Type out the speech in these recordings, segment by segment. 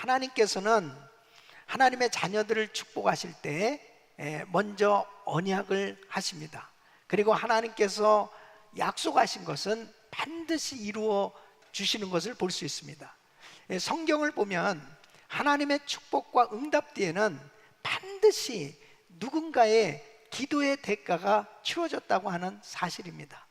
하나님께서는 하나님의 자녀들을 축복하실 때 먼저 언약을 하십니다. 그리고 하나님께서 약속하신 것은 반드시 이루어 주시는 것을 볼 수 있습니다. 성경을 보면 하나님의 축복과 응답 뒤에는 반드시 누군가의 기도의 대가가 치러졌다고 하는 사실입니다.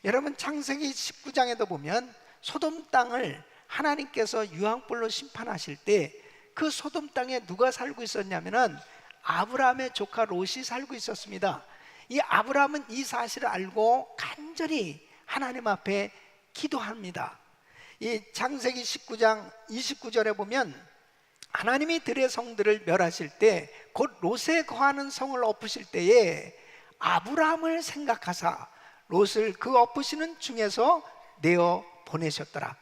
여러분, 창세기 19장에도 보면 소돔 땅을 하나님께서 유황불로 심판하실 때 그 소돔 땅에 누가 살고 있었냐면은 아브라함의 조카 롯이 살고 있었습니다. 이 아브라함은 이 사실을 알고 간절히 하나님 앞에 기도합니다. 이 창세기 19장 29절에 보면 하나님이 들의 성들을 멸하실 때 곧 롯에 거하는 성을 엎으실 때에 아브라함을 생각하사 롯을 그 엎으시는 중에서 내어 보내셨더라.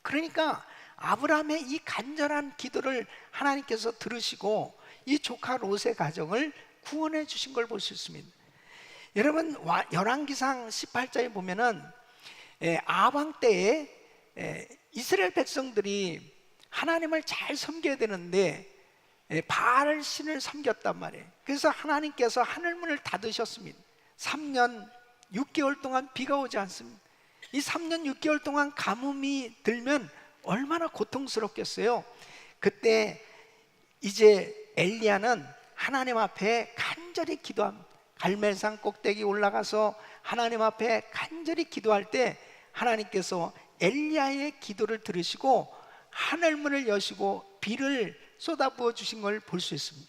그러니까 아브라함의 이 간절한 기도를 하나님께서 들으시고 이 조카 롯의 가정을 구원해 주신 걸 볼 수 있습니다. 여러분, 열왕기상 18장에 보면은 아방 때에 이스라엘 백성들이 하나님을 잘 섬겨야 되는데 바알 신을 섬겼단 말이에요. 그래서 하나님께서 하늘문을 닫으셨습니다. 3년 6개월 동안 비가 오지 않습니다. 이 3년 6개월 동안 가뭄이 들면 얼마나 고통스럽겠어요. 그때 이제 엘리야는 하나님 앞에 간절히 기도합니다. 갈멜산 꼭대기 올라가서 하나님 앞에 간절히 기도할 때 하나님께서 엘리야의 기도를 들으시고 하늘문을 여시고 비를 쏟아부어 주신 걸 볼 수 있습니다.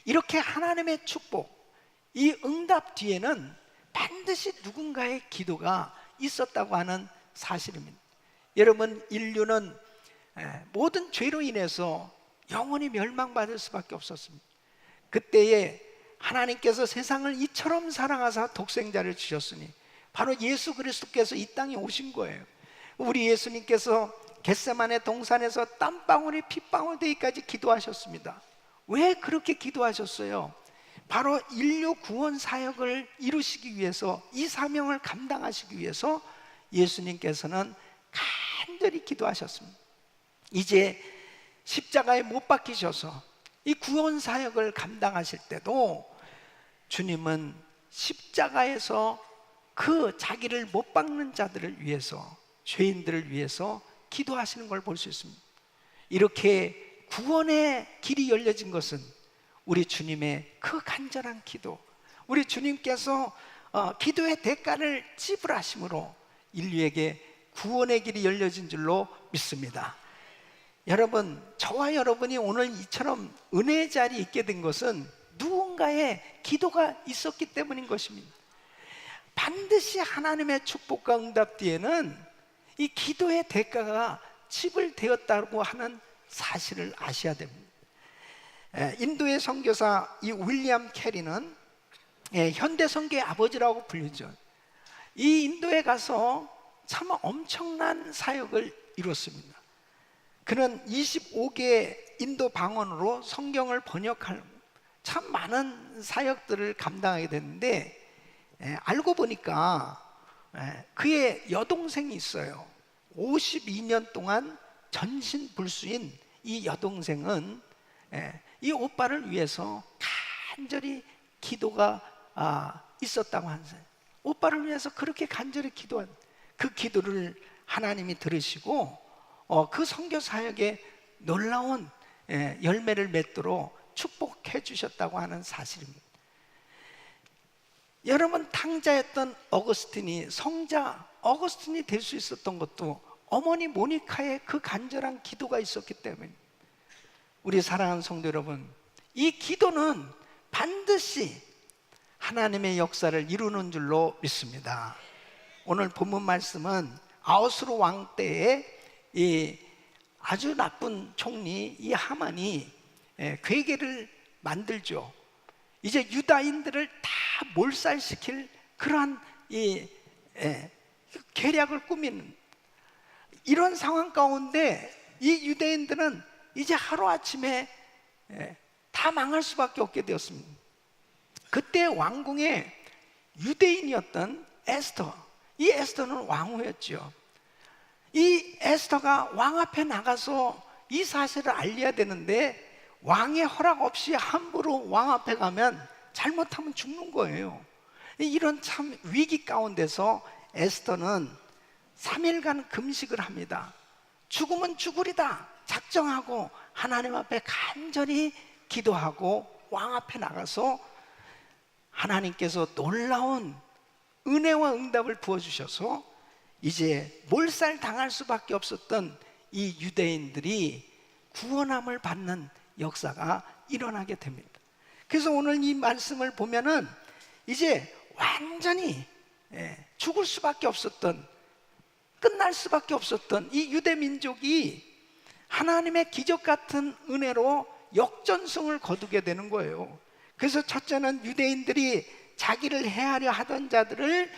이렇게 하나님의 축복, 이 응답 뒤에는 반드시 누군가의 기도가 있었다고 하는 사실입니다. 여러분, 인류는 모든 죄로 인해서 영원히 멸망받을 수밖에 없었습니다. 그때에 하나님께서 세상을 이처럼 사랑하사 독생자를 주셨으니 바로 예수 그리스도께서 이 땅에 오신 거예요. 우리 예수님께서 겟세마네 동산에서 땀방울이 핏방울 되기까지 기도하셨습니다. 왜 그렇게 기도하셨어요? 바로 인류 구원 사역을 이루시기 위해서, 이 사명을 감당하시기 위해서 예수님께서는 간절히 기도하셨습니다. 이제 십자가에 못 박히셔서 이 구원 사역을 감당하실 때도 주님은 십자가에서 그 자기를 못 박는 자들을 위해서, 죄인들을 위해서 기도하시는 걸 볼 수 있습니다. 이렇게 구원의 길이 열려진 것은 우리 주님의 그 간절한 기도, 우리 주님께서 기도의 대가를 지불하심으로 인류에게 구원의 길이 열려진 줄로 믿습니다. 여러분, 저와 여러분이 오늘 이처럼 은혜의 자리에 있게 된 것은 누군가의 기도가 있었기 때문인 것입니다. 반드시 하나님의 축복과 응답 뒤에는 이 기도의 대가가 지불되었다고 하는 사실을 아셔야 됩니다. 인도의 선교사 이 윌리엄 캐리는 현대 선교의 아버지라고 불리죠. 이 인도에 가서 참 엄청난 사역을 이뤘습니다. 그는 25개 인도 방언으로 성경을 번역할 참 많은 사역들을 감당하게 됐는데, 알고 보니까 그의 여동생이 있어요. 52년 동안 전신불수인 이 여동생은 이 오빠를 위해서 간절히 기도가 있었다고 하는 거예요. 오빠를 위해서 그렇게 간절히 기도한 그 기도를 하나님이 들으시고 그 선교 사역에 놀라운 열매를 맺도록 축복해 주셨다고 하는 사실입니다. 여러분, 탕자였던 어거스틴이 성자 어거스틴이 될 수 있었던 것도 어머니 모니카의 그 간절한 기도가 있었기 때문에, 우리 사랑하는 성도 여러분, 이 기도는 반드시 하나님의 역사를 이루는 줄로 믿습니다. 오늘 본문 말씀은 아하수르 왕 때에 이 아주 나쁜 총리 이 하만이 괴계를 만들죠. 이제 유다인들을 다 몰살시킬 그러한 이 계략을 꾸미는 이런 상황 가운데 이 유대인들은 이제 하루아침에 다 망할 수밖에 없게 되었습니다. 그때 왕궁에 유대인이었던 에스터, 이 에스터는 왕후였죠. 이 에스터가 왕 앞에 나가서 이 사실을 알려야 되는데 왕의 허락 없이 함부로 왕 앞에 가면 잘못하면 죽는 거예요. 이런 참 위기 가운데서 에스더는 3일간 금식을 합니다. 죽으면 죽으리다 작정하고 하나님 앞에 간절히 기도하고 왕 앞에 나가서 하나님께서 놀라운 은혜와 응답을 부어주셔서 이제 몰살 당할 수밖에 없었던 이 유대인들이 구원함을 받는 역사가 일어나게 됩니다. 그래서 오늘 이 말씀을 보면은 이제 완전히 죽을 수밖에 없었던, 끝날 수밖에 없었던 이 유대 민족이 하나님의 기적 같은 은혜로 역전승을 거두게 되는 거예요. 그래서 첫째는 유대인들이 자기를 해하려 하던 자들을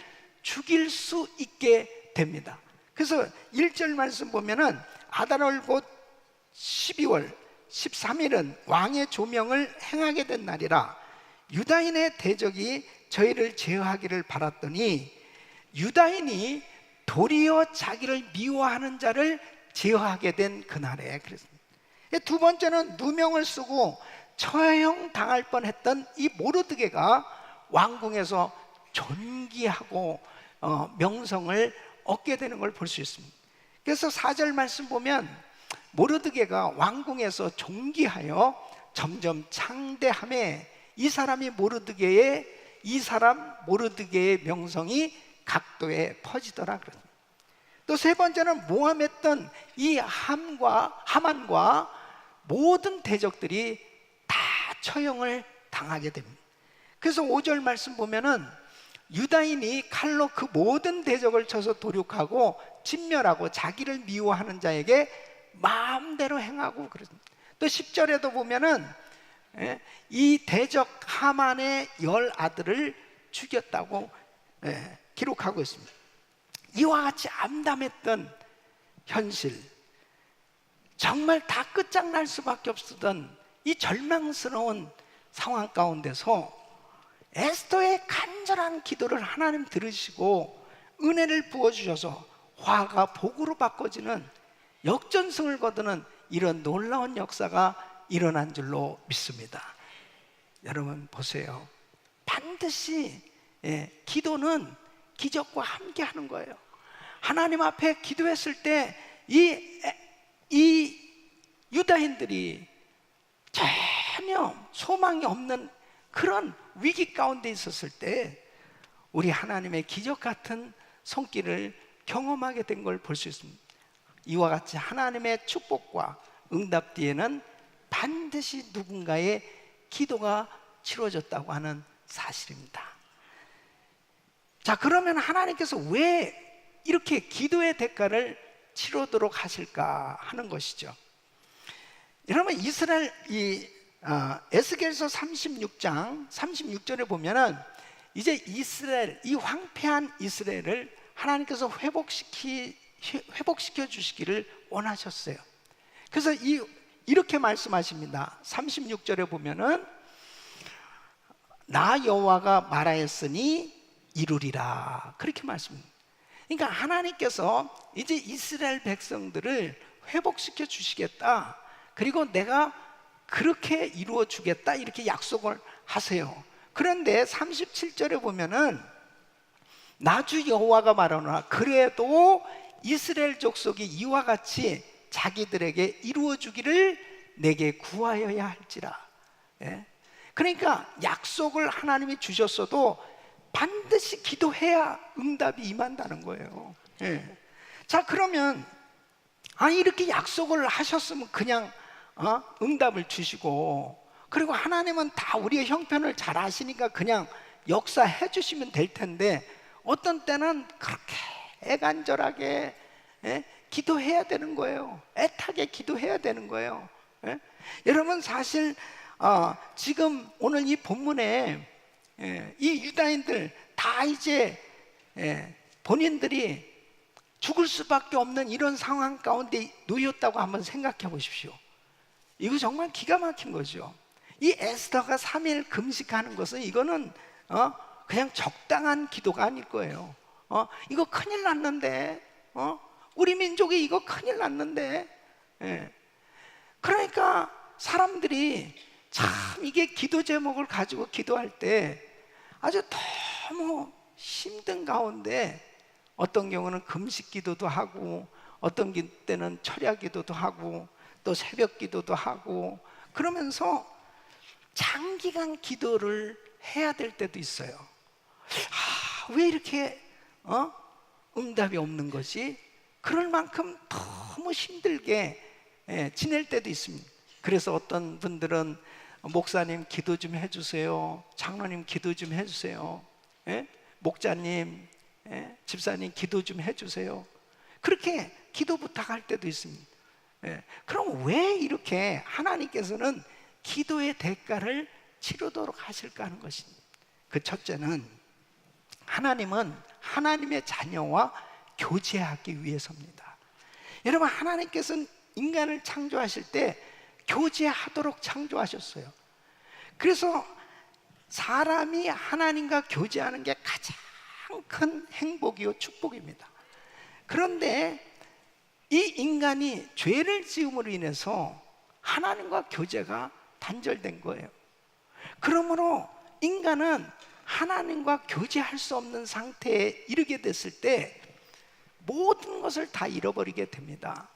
죽일 수 있게 됩니다. 그래서 1절 말씀 보면은 아달월 곧 12월 13일은 왕의 조명을 행하게 된 날이라 유다인의 대적이 저희를 제어하기를 바랐더니 유다인이 도리어 자기를 미워하는 자를 제어하게 된 그날에 그랬습니다. 두 번째는 누명을 쓰고 처형 당할 뻔했던 이 모르드게가 왕궁에서 존귀하고 명성을 얻게 되는 걸 볼 수 있습니다. 그래서 4절 말씀 보면 모르드게가 왕궁에서 존귀하여 점점 창대함에 이 사람 모르드게의 명성이 각도에 퍼지더라 그럽니다. 또 세 번째는 모함했던 이 하만과 모든 대적들이 다 처형을 당하게 됩니다. 그래서 5절 말씀 보면은 유다인이 칼로 그 모든 대적을 쳐서 도륙하고 진멸하고 자기를 미워하는 자에게 마음대로 행하고 그렇습니다. 또 10절에도 보면은 이 대적 하만의 10아들을 죽였다고 기록하고 있습니다. 이와 같이 암담했던 현실, 정말 다 끝장날 수밖에 없었던 이 절망스러운 상황 가운데서 에스더의 간절한 기도를 하나님 들으시고 은혜를 부어주셔서 화가 복으로 바꿔지는 역전승을 거두는 이런 놀라운 역사가 일어난 줄로 믿습니다. 여러분 보세요. 반드시 기도는 기적과 함께 하는 거예요. 하나님 앞에 기도했을 때 이 유다인들이 전혀 소망이 없는 그런 위기 가운데 있었을 때 우리 하나님의 기적 같은 손길을 경험하게 된 걸 볼 수 있습니다. 이와 같이 하나님의 축복과 응답 뒤에는 반드시 누군가의 기도가 치러졌다고 하는 사실입니다. 자, 그러면 하나님께서 왜 이렇게 기도의 대가를 치르도록 하실까 하는 것이죠. 여러분, 이스라엘 에스겔서 36장 36절에 보면은 이제 이스라엘, 이 황폐한 이스라엘을 하나님께서 회복시켜 주시기를 원하셨어요. 그래서 이렇게 말씀하십니다. 36절에 보면은 나 여호와가 말하였으니 이루리라, 그렇게 말씀합니다. 그러니까 하나님께서 이제 이스라엘 백성들을 회복시켜 주시겠다, 그리고 내가 그렇게 이루어 주겠다, 이렇게 약속을 하세요. 그런데 37절에 보면은 나주 여호와가 말하노라 그래도 이스라엘 족속이 이와 같이 자기들에게 이루어 주기를 내게 구하여야 할지라. 그러니까 약속을 하나님이 주셨어도 반드시 기도해야 응답이 임한다는 거예요. 자, 그러면 이렇게 약속을 하셨으면 그냥 응답을 주시고, 그리고 하나님은 다 우리의 형편을 잘 아시니까 그냥 역사해 주시면 될 텐데 어떤 때는 그렇게 애간절하게 기도해야 되는 거예요. 애타게 기도해야 되는 거예요. 여러분, 사실 지금 오늘 이 본문에 이 유다인들 다 이제 본인들이 죽을 수밖에 없는 이런 상황 가운데 놓였다고 한번 생각해 보십시오. 이거 정말 기가 막힌 거죠. 이 에스더가 3일 금식하는 것은 이거는 그냥 적당한 기도가 아닐 거예요. 이거 큰일 났는데, 우리 민족이 이거 큰일 났는데. 그러니까 사람들이 참 이게 기도 제목을 가지고 기도할 때 아주 너무 힘든 가운데 어떤 경우는 금식 기도도 하고 어떤 때는 철야 기도도 하고 또 새벽 기도도 하고 그러면서 장기간 기도를 해야 될 때도 있어요. 왜 이렇게 응답이 없는 것이? 그럴 만큼 너무 힘들게 지낼 때도 있습니다. 그래서 어떤 분들은 목사님 기도 좀 해주세요, 장로님 기도 좀 해주세요, 목자님, 집사님 기도 좀 해주세요, 그렇게 기도 부탁할 때도 있습니다. 그럼 왜 이렇게 하나님께서는 기도의 대가를 치르도록 하실까 하는 것입니다. 그 첫째는 하나님은 하나님의 자녀와 교제하기 위해서입니다. 여러분, 하나님께서는 인간을 창조하실 때 교제하도록 창조하셨어요. 그래서 사람이 하나님과 교제하는 게 가장 큰 행복이요 축복입니다. 그런데 이 인간이 죄를 지음으로 인해서 하나님과 교제가 단절된 거예요. 그러므로 인간은 하나님과 교제할 수 없는 상태에 이르게 됐을 때 모든 것을 다 잃어버리게 됩니다.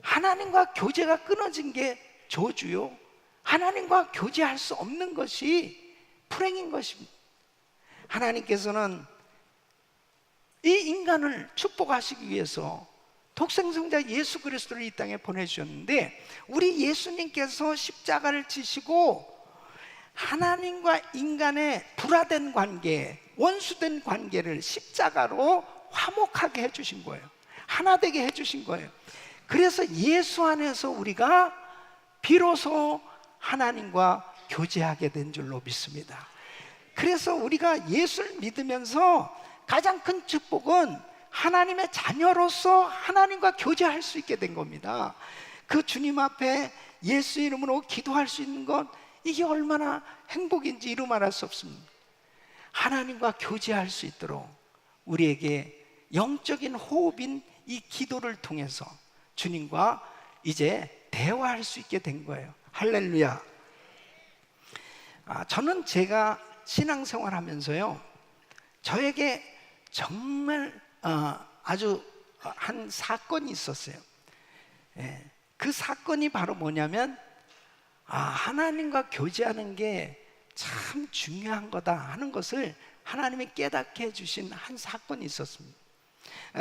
하나님과 교제가 끊어진 게 저주요, 하나님과 교제할 수 없는 것이 불행인 것입니다. 하나님께서는 이 인간을 축복하시기 위해서 독생성자 예수 그리스도를 이 땅에 보내주셨는데, 우리 예수님께서 십자가를 지시고 하나님과 인간의 불화된 관계, 원수된 관계를 십자가로 화목하게 해주신 거예요. 하나 되게 해주신 거예요. 그래서 예수 안에서 우리가 비로소 하나님과 교제하게 된 줄로 믿습니다. 그래서 우리가 예수를 믿으면서 가장 큰 축복은 하나님의 자녀로서 하나님과 교제할 수 있게 된 겁니다. 그 주님 앞에 예수 이름으로 기도할 수 있는 것, 이게 얼마나 행복인지 이루 말할 수 없습니다. 하나님과 교제할 수 있도록 우리에게 영적인 호흡인 이 기도를 통해서 주님과 이제 대화할 수 있게 된 거예요. 할렐루야. 저는 제가 신앙생활 하면서요, 저에게 정말 아주 한 사건이 있었어요. 그 사건이 바로 뭐냐면, 하나님과 교제하는 게 참 중요한 거다 하는 것을 하나님이 깨닫게 해주신 한 사건이 있었습니다.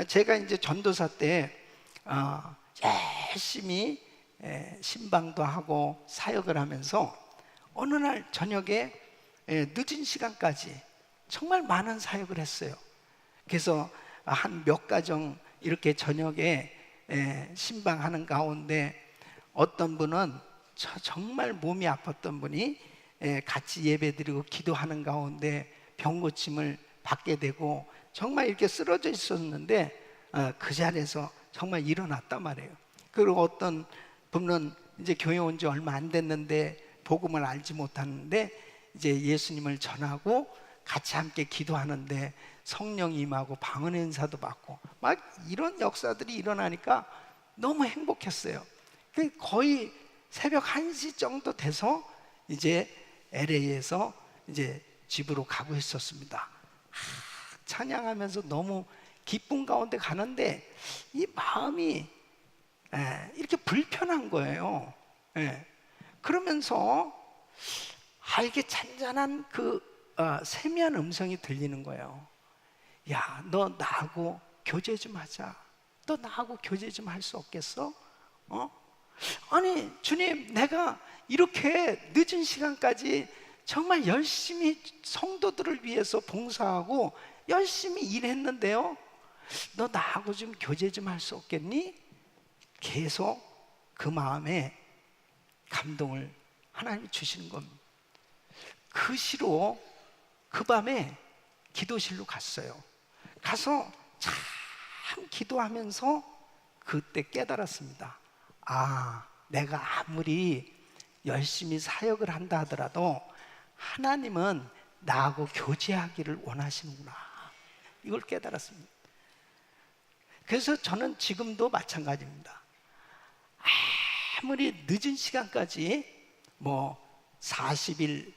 제가 이제 전도사 때 열심히 신방도 하고 사역을 하면서 어느 날 저녁에 늦은 시간까지 정말 많은 사역을 했어요. 그래서 한 몇 가정 이렇게 저녁에 신방하는 가운데 어떤 분은 정말 몸이 아팠던 분이 같이 예배드리고 기도하는 가운데 병 고침을 받게 되고 정말 이렇게 쓰러져 있었는데 그 자리에서 정말 일어났단 말이에요. 그리고 어떤 분은 이제 교회 온 지 얼마 안 됐는데 복음을 알지 못하는데 이제 예수님을 전하고 같이 함께 기도하는데 성령이 임하고 방언의 은사도 받고 막 이런 역사들이 일어나니까 너무 행복했어요. 거의 새벽 1시 정도 돼서 이제 LA에서 이제 집으로 가고 있었습니다. 찬양하면서 너무 기쁨 가운데 가는데 이 마음이 이렇게 불편한 거예요. 그러면서 이게 잔잔한 그 세미한 음성이 들리는 거예요. 야, 너 나하고 교제 좀 하자. 너 나하고 교제 좀 할 수 없겠어? 아니 주님, 내가 이렇게 늦은 시간까지 정말 열심히 성도들을 위해서 봉사하고 열심히 일했는데요, 너 나하고 좀 교제 좀 할 수 없겠니? 계속 그 마음에 감동을 하나님이 주시는 겁니다. 그 시로 그 밤에 기도실로 갔어요. 가서 참 기도하면서 그때 깨달았습니다. 내가 아무리 열심히 사역을 한다 하더라도 하나님은 나하고 교제하기를 원하시는구나, 이걸 깨달았습니다. 그래서 저는 지금도 마찬가지입니다. 아무리 늦은 시간까지 뭐 40일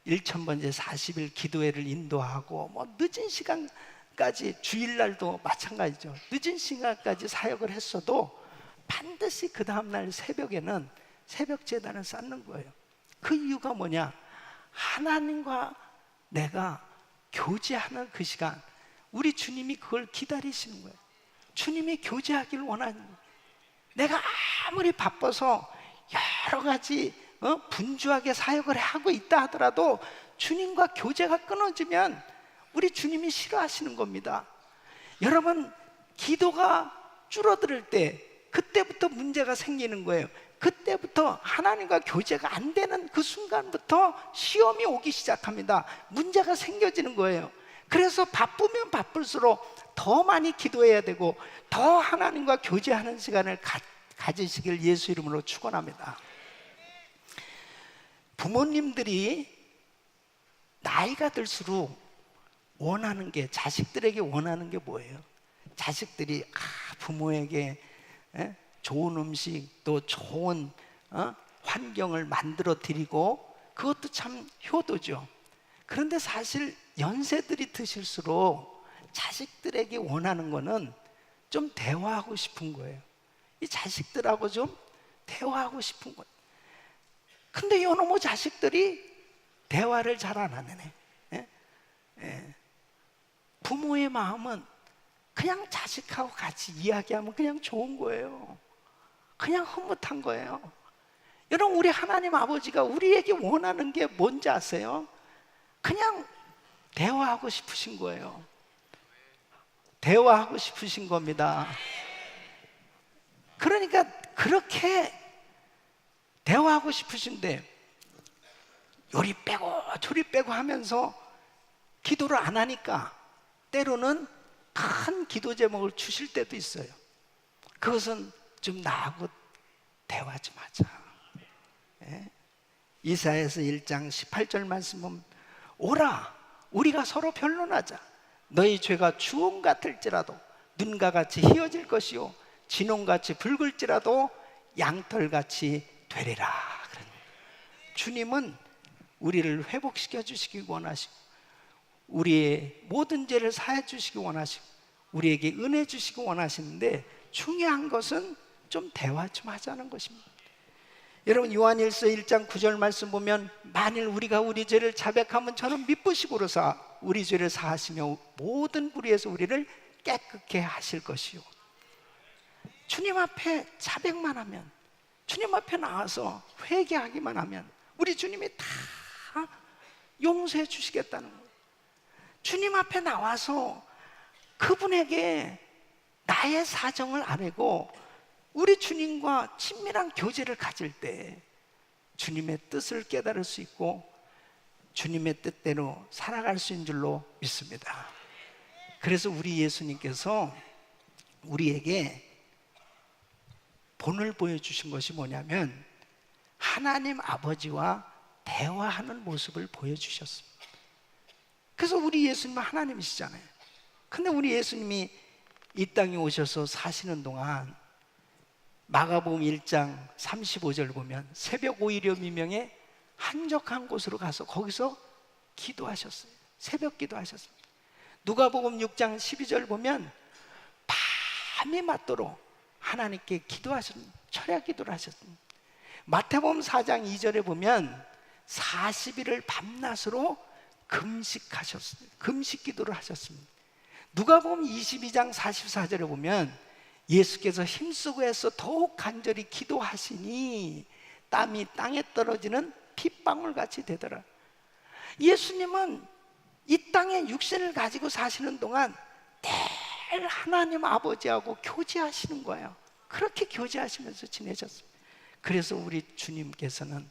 1000번째 40일 기도회를 인도하고 뭐 늦은 시간까지 주일날도 마찬가지죠. 늦은 시간까지 사역을 했어도 반드시 그 다음날 새벽에는 새벽 제단을 쌓는 거예요. 그 이유가 뭐냐? 하나님과 내가 교제하는 그 시간, 우리 주님이 그걸 기다리시는 거예요. 주님이 교제하기를 원하는 거예요. 내가 아무리 바빠서 여러 가지 분주하게 사역을 하고 있다 하더라도 주님과 교제가 끊어지면 우리 주님이 싫어하시는 겁니다. 여러분, 기도가 줄어들 때 그때부터 문제가 생기는 거예요. 그때부터 하나님과 교제가 안 되는 그 순간부터 시험이 오기 시작합니다. 문제가 생겨지는 거예요. 그래서 바쁘면 바쁠수록 더 많이 기도해야 되고 더 하나님과 교제하는 시간을 가지시길 예수 이름으로 축원합니다. 부모님들이 나이가 들수록 원하는 게, 자식들에게 원하는 게 뭐예요? 자식들이 부모에게 좋은 음식, 또 좋은 환경을 만들어 드리고, 그것도 참 효도죠. 그런데 사실 연세들이 드실수록 자식들에게 원하는 거는 좀 대화하고 싶은 거예요. 이 자식들하고 좀 대화하고 싶은 거예요. 근데 요놈의 자식들이 대화를 잘 안 하네. 부모의 마음은 그냥 자식하고 같이 이야기하면 그냥 좋은 거예요. 그냥 흐뭇한 거예요. 여러분, 우리 하나님 아버지가 우리에게 원하는 게 뭔지 아세요? 그냥 대화하고 싶으신 거예요. 대화하고 싶으신 겁니다. 그러니까 그렇게 대화하고 싶으신데 요리 빼고 조리 빼고 하면서 기도를 안 하니까 때로는 큰 기도 제목을 주실 때도 있어요. 그것은 좀 나하고 대화 좀 하자. 이사야서 1장 18절 말씀 보면, 오라 우리가 서로 변론하자. 너희 죄가 주홍 같을지라도 눈과 같이 희어질 것이요 진홍같이 붉을지라도 양털같이 되리라. 주님은 우리를 회복시켜 주시기 원하시고 우리의 모든 죄를 사해 주시기 원하시고 우리에게 은혜 주시기 원하시는데, 중요한 것은 좀 대화 좀 하자는 것입니다. 여러분, 요한일서 1장 9절 말씀 보면, 만일 우리가 우리 죄를 자백하면 저는 미쁘시고로사 우리 죄를 사하시며 모든 불의에서 우리를 깨끗게 하실 것이요. 주님 앞에 자백만 하면, 주님 앞에 나와서 회개하기만 하면 우리 주님이 다 용서해 주시겠다는 거예요. 주님 앞에 나와서 그분에게 나의 사정을 아뢰고 우리 주님과 친밀한 교제를 가질 때 주님의 뜻을 깨달을 수 있고 주님의 뜻대로 살아갈 수 있는 줄로 믿습니다. 그래서 우리 예수님께서 우리에게 본을 보여주신 것이 뭐냐면, 하나님 아버지와 대화하는 모습을 보여주셨습니다. 그래서 우리 예수님은 하나님이시잖아요. 근데 우리 예수님이 이 땅에 오셔서 사시는 동안 마가복음 1장 35절 보면 새벽 5일여 미명에 한적한 곳으로 가서 거기서 기도하셨어요. 새벽 기도하셨습니다. 누가복음 6장 12절 보면 밤이 맞도록 하나님께 기도하셨습니다. 철야 기도를 하셨습니다. 마태복음 4장 2절에 보면 40일을 밤낮으로 금식하셨습니다. 금식 기도를 하셨습니다. 누가복음 22장 44절에 보면 예수께서 힘쓰고 해서 더욱 간절히 기도하시니 땀이 땅에 떨어지는 핏방울 같이 되더라. 예수님은 이 땅에 육신을 가지고 사시는 동안 늘 하나님 아버지하고 교제하시는 거예요. 그렇게 교제하시면서 지내셨습니다. 그래서 우리 주님께서는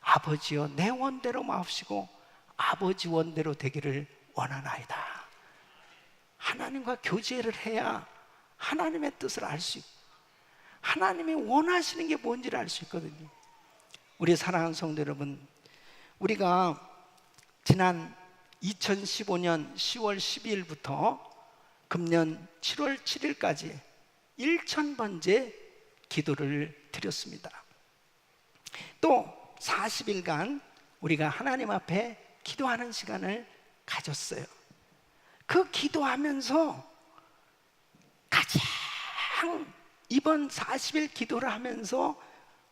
아버지여 내 원대로 마옵시고 아버지 원대로 되기를 원하나이다. 하나님과 교제를 해야 하나님의 뜻을 알 수 있고 하나님이 원하시는 게 뭔지를 알 수 있거든요. 우리 사랑하는 성도 여러분, 우리가 지난 2015년 10월 12일부터 금년 7월 7일까지 1000번째 기도를 드렸습니다. 또 40일간 우리가 하나님 앞에 기도하는 시간을 가졌어요. 그 기도하면서 가장 이번 40일 기도를 하면서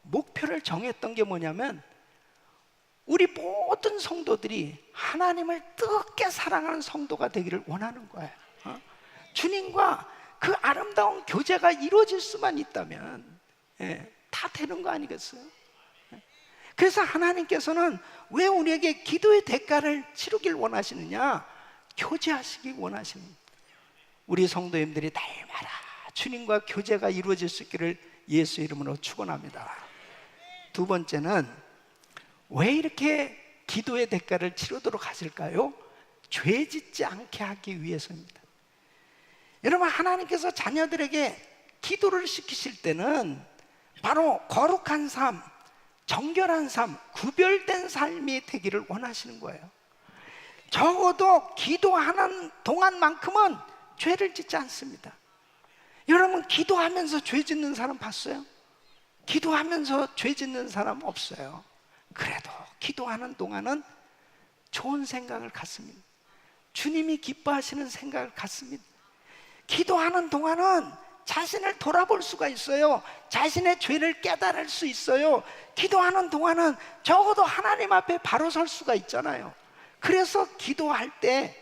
목표를 정했던 게 뭐냐면, 우리 모든 성도들이 하나님을 뜨겁게 사랑하는 성도가 되기를 원하는 거예요. 주님과 그 아름다운 교제가 이루어질 수만 있다면 다 되는 거 아니겠어요? 그래서 하나님께서는 왜 우리에게 기도의 대가를 치르길 원하시느냐? 교제하시길 원하시는 거예요. 우리 성도님들이 날마다 주님과 교제가 이루어질 수 있기를 예수 이름으로 축원합니다. 두 번째는 왜 이렇게 기도의 대가를 치르도록 하실까요? 죄 짓지 않게 하기 위해서입니다. 여러분, 하나님께서 자녀들에게 기도를 시키실 때는 바로 거룩한 삶, 정결한 삶, 구별된 삶이 되기를 원하시는 거예요. 적어도 기도하는 동안만큼은 죄를 짓지 않습니다. 여러분, 기도하면서 죄 짓는 사람 봤어요? 기도하면서 죄 짓는 사람 없어요. 그래도 기도하는 동안은 좋은 생각을 갖습니다. 주님이 기뻐하시는 생각을 갖습니다. 기도하는 동안은 자신을 돌아볼 수가 있어요. 자신의 죄를 깨달을 수 있어요. 기도하는 동안은 적어도 하나님 앞에 바로 설 수가 있잖아요. 그래서 기도할 때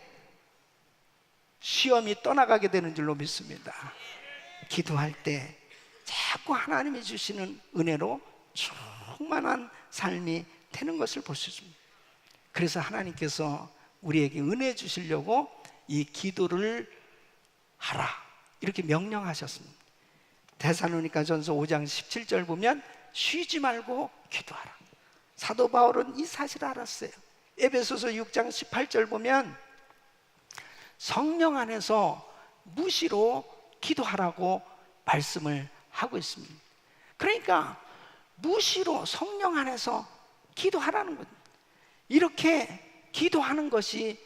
시험이 떠나가게 되는 줄로 믿습니다. 기도할 때 자꾸 하나님이 주시는 은혜로 충만한 삶이 되는 것을 볼 수 있습니다. 그래서 하나님께서 우리에게 은혜 주시려고 이 기도를 하라 이렇게 명령하셨습니다. 데살로니가전서 5장 17절 보면 쉬지 말고 기도하라. 사도 바울은 이 사실을 알았어요. 에베소서 6장 18절 보면 성령 안에서 무시로 기도하라고 말씀을 하고 있습니다. 그러니까 무시로 성령 안에서 기도하라는 거예요. 이렇게 기도하는 것이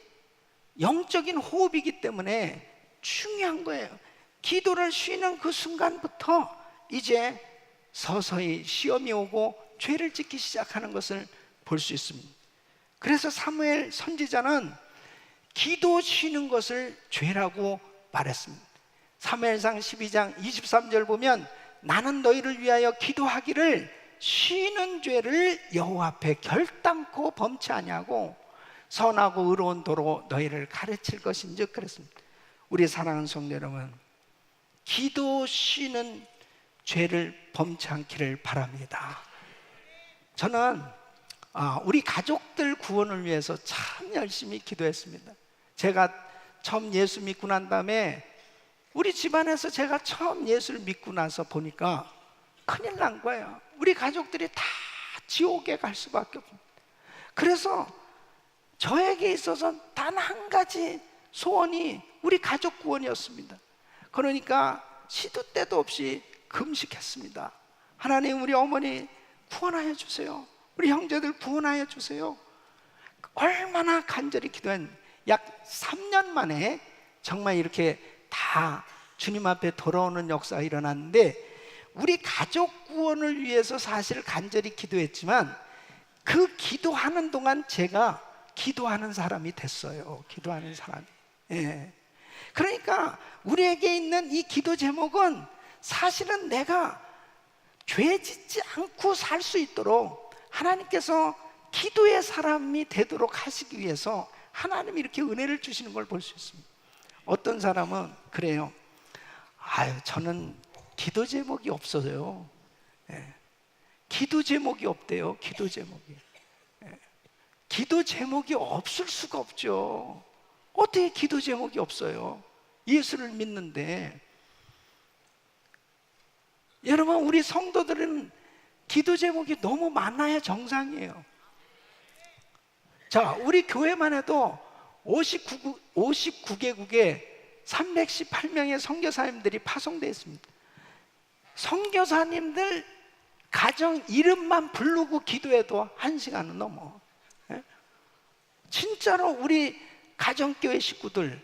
영적인 호흡이기 때문에 중요한 거예요. 기도를 쉬는 그 순간부터 이제 서서히 시험이 오고 죄를 짓기 시작하는 것을 볼 수 있습니다. 그래서 사무엘 선지자는 기도 쉬는 것을 죄라고 말했습니다. 사무엘상 12장 23절 보면 나는 너희를 위하여 기도하기를 쉬는 죄를 여호와 앞에 결단코 범치 아니하고 선하고 의로운 도로 너희를 가르칠 것인즉 그랬습니다. 우리 사랑하는 성도 여러분, 기도 쉬는 죄를 범치 않기를 바랍니다. 저는 우리 가족들 구원을 위해서 참 열심히 기도했습니다. 제가 처음 예수 믿고 난 다음에 우리 집안에서 제가 처음 예수를 믿고 나서 보니까 큰일 난 거예요. 우리 가족들이 다 지옥에 갈 수밖에 없습니다. 그래서 저에게 있어서 단 한 가지 소원이 우리 가족 구원이었습니다. 그러니까 시도 때도 없이 금식했습니다. 하나님, 우리 어머니 구원하여 주세요. 우리 형제들 구원하여 주세요. 얼마나 간절히 기도한, 약 3년 만에 정말 이렇게 다 주님 앞에 돌아오는 역사가 일어났는데, 우리 가족 구원을 위해서 사실 간절히 기도했지만 그 기도하는 동안 제가 기도하는 사람이 됐어요. 기도하는 사람이. 그러니까 우리에게 있는 이 기도 제목은 사실은 내가 죄 짓지 않고 살 수 있도록 하나님께서 기도의 사람이 되도록 하시기 위해서 하나님이 이렇게 은혜를 주시는 걸 볼 수 있습니다. 어떤 사람은 그래요. 저는 기도 제목이 없어요. 기도 제목이 없대요. 기도 제목이. 기도 제목이 없을 수가 없죠. 어떻게 기도 제목이 없어요? 예수를 믿는데. 여러분, 우리 성도들은 기도 제목이 너무 많아야 정상이에요. 자, 우리 교회만 해도 59개국에 318명의 선교사님들이 파송되어 있습니다. 선교사님들 가정 이름만 부르고 기도해도 1시간은 넘어. 진짜로 우리 가정교회 식구들,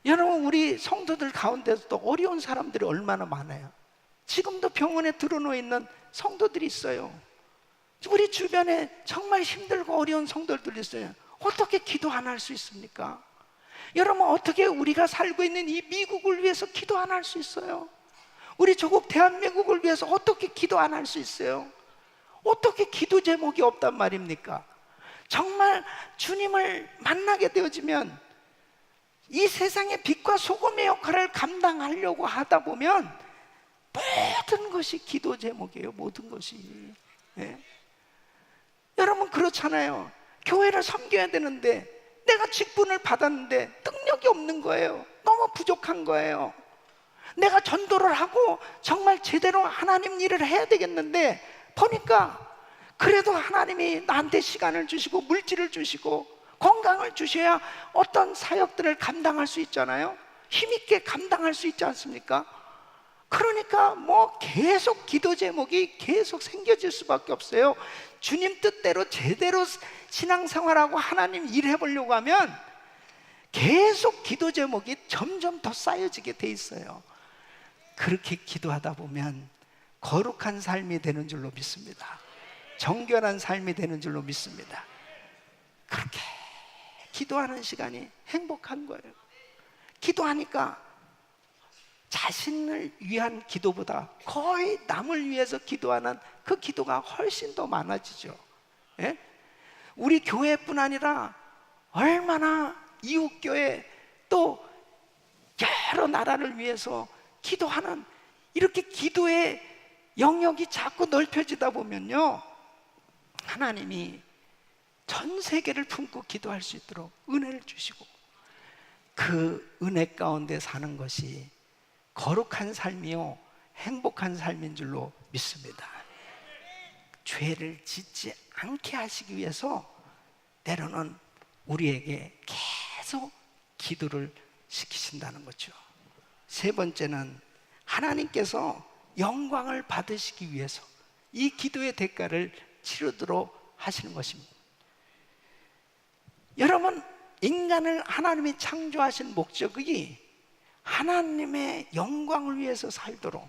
여러분, 우리 성도들 가운데서도 어려운 사람들이 얼마나 많아요. 지금도 병원에 들어누워 있는 성도들이 있어요. 우리 주변에 정말 힘들고 어려운 성도들이 있어요. 어떻게 기도 안 할 수 있습니까? 여러분, 어떻게 우리가 살고 있는 이 미국을 위해서 기도 안 할 수 있어요? 우리 조국 대한민국을 위해서 어떻게 기도 안 할 수 있어요? 어떻게 기도 제목이 없단 말입니까? 정말 주님을 만나게 되어지면 이 세상의 빛과 소금의 역할을 감당하려고 하다 보면 모든 것이 기도 제목이에요. 모든 것이. 네. 여러분, 그렇잖아요. 교회를 섬겨야 되는데 내가 직분을 받았는데 능력이 없는 거예요. 너무 부족한 거예요. 내가 전도를 하고 정말 제대로 하나님 일을 해야 되겠는데 보니까 그래도 하나님이 나한테 시간을 주시고 물질을 주시고 건강을 주셔야 어떤 사역들을 감당할 수 있잖아요. 힘있게 감당할 수 있지 않습니까? 그러니까 뭐 계속 기도 제목이 계속 생겨질 수밖에 없어요. 주님 뜻대로 제대로 신앙생활하고 하나님 일해 보려고 하면 계속 기도 제목이 점점 더 쌓여지게 돼 있어요. 그렇게 기도하다 보면 거룩한 삶이 되는 줄로 믿습니다. 정결한 삶이 되는 줄로 믿습니다. 그렇게 기도하는 시간이 행복한 거예요. 기도하니까 자신을 위한 기도보다 거의 남을 위해서 기도하는 그 기도가 훨씬 더 많아지죠. 예? 우리 교회뿐 아니라 얼마나 이웃교회 또 여러 나라를 위해서 기도하는, 이렇게 기도의 영역이 자꾸 넓혀지다 보면요, 하나님이 전 세계를 품고 기도할 수 있도록 은혜를 주시고 그 은혜 가운데 사는 것이 거룩한 삶이요 행복한 삶인 줄로 믿습니다. 죄를 짓지 않게 하시기 위해서 때로는 우리에게 계속 기도를 시키신다는 거죠. 세 번째는 하나님께서 영광을 받으시기 위해서 이 기도의 대가를 치르도록 하시는 것입니다. 여러분, 인간을 하나님이 창조하신 목적이 하나님의 영광을 위해서 살도록,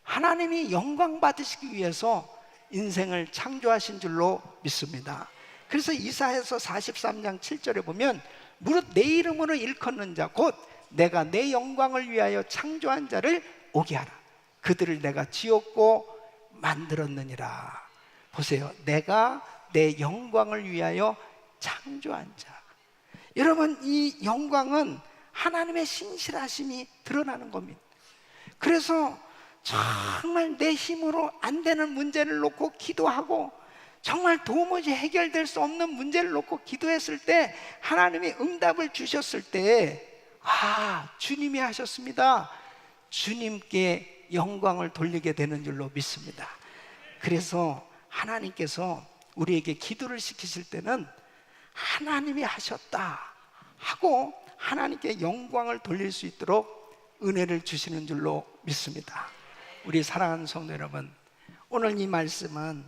하나님이 영광 받으시기 위해서 인생을 창조하신 줄로 믿습니다. 그래서 이사야서 43장 7절에 보면 무릇 내 이름으로 일컫는 자 곧 내가 내 영광을 위하여 창조한 자를 오게 하라. 그들을 내가 지었고 만들었느니라. 보세요, 내가 내 영광을 위하여 창조한 자. 여러분, 이 영광은 하나님의 신실하심이 드러나는 겁니다. 그래서 정말 내 힘으로 안 되는 문제를 놓고 기도하고 정말 도무지 해결될 수 없는 문제를 놓고 기도했을 때 하나님이 응답을 주셨을 때, 아, 주님이 하셨습니다. 주님께 영광을 돌리게 되는 줄로 믿습니다. 그래서 하나님께서 우리에게 기도를 시키실 때는 하나님이 하셨다 하고 하나님께 영광을 돌릴 수 있도록 은혜를 주시는 줄로 믿습니다. 우리 사랑하는 성도 여러분, 오늘 이 말씀은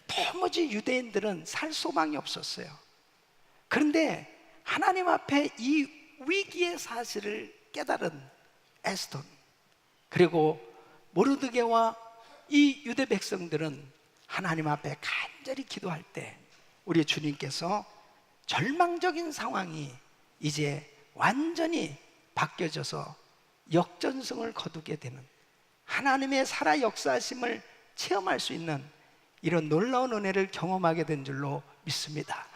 도무지 유대인들은 살 소망이 없었어요. 그런데 하나님 앞에 이 위기의 사실을 깨달은 에스돈, 그리고 모르드게와 이 유대 백성들은 하나님 앞에 간절히 기도할 때 우리 주님께서 절망적인 상황이 이제 완전히 바뀌어져서 역전승을 거두게 되는, 하나님의 살아 역사하심을 체험할 수 있는 이런 놀라운 은혜를 경험하게 된 줄로 믿습니다.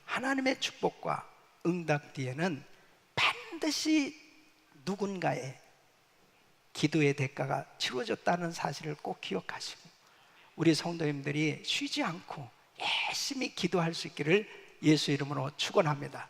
하나님의 축복과 응답 뒤에는 반드시 누군가의 기도의 대가가 치러졌다는 사실을 꼭 기억하시고 우리 성도님들이 쉬지 않고 열심히 기도할 수 있기를 예수 이름으로 축원합니다.